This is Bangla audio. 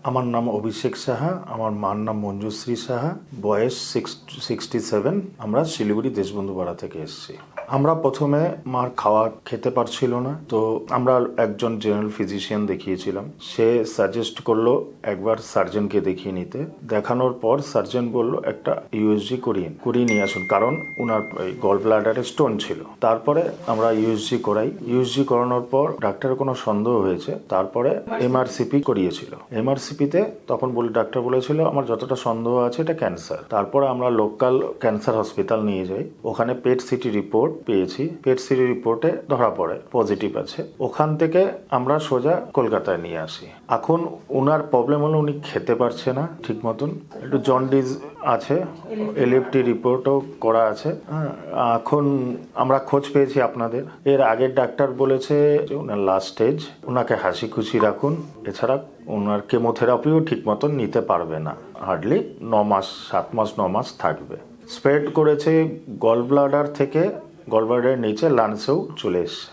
আমার নাম অভিষেক সাহা, আমার মার নাম মঞ্জুশ্রী সাহা, বয়স 67। আমরা শিলিগুড়ি দেশবন্ধু পাড়া থেকে এসেছি। আমরা প্রথমে মার খাওয়া খেতে পারছিল না, তো আমরা একজন জেনারেল ফিজিশিয়ান দেখিয়েছিলাম। সে সাজেস্ট করলো একবার সার্জনকে দেখিয়ে নিতে। দেখানোর পর সার্জন বলল একটা ইউএসজি করিয়ে নিয়ে আসুন, কারণ ওনার গল ব্লাডারে স্টোন ছিল। তারপরে আমরা ইউএসজি করাই। ইউএসজি করানোর পর ডাক্তারের কোনো সন্দেহ হয়েছে, তারপরে এমআরসিপি করিয়েছিল। এমআরসিপিতে তখন ডাক্তার বলেছিল আমার যতটা সন্দেহ আছে এটা ক্যান্সার। তারপরে আমরা লোকাল ক্যান্সার হসপিটাল নিয়ে যাই। ওখানে পেট সিটি রিপোর্ট পেয়েছি। পেট সিটি রিপোর্টে ধরা পড়ে পজিটিভ আছে। ওখান থেকে আমরা সোজা কলকাতায় নিয়ে আসি। এখন ওনার প্রবলেম হলো উনি খেতে পারছে না ঠিক মতন, একটু জন্ডিস আছে, এলএফটি রিপোর্টও করা আছে। এখন আমরা খোঁজ পেয়েছি আপনাদের। এর আগের ডাক্তার বলেছে যে ওনার লাস্ট স্টেজ, ওনাকে হাসি খুশি রাখুন, এছাড়া ওনার কেমোথেরাপিও ঠিক মতন নিতে পারবে না। হার্ডলি 7 মাস 9 মাস থাকবে। স্প্রেড করেছে গল ব্লাডার থেকে, গল ব্লাডারের নিচে লাংসেও চলে এসছে।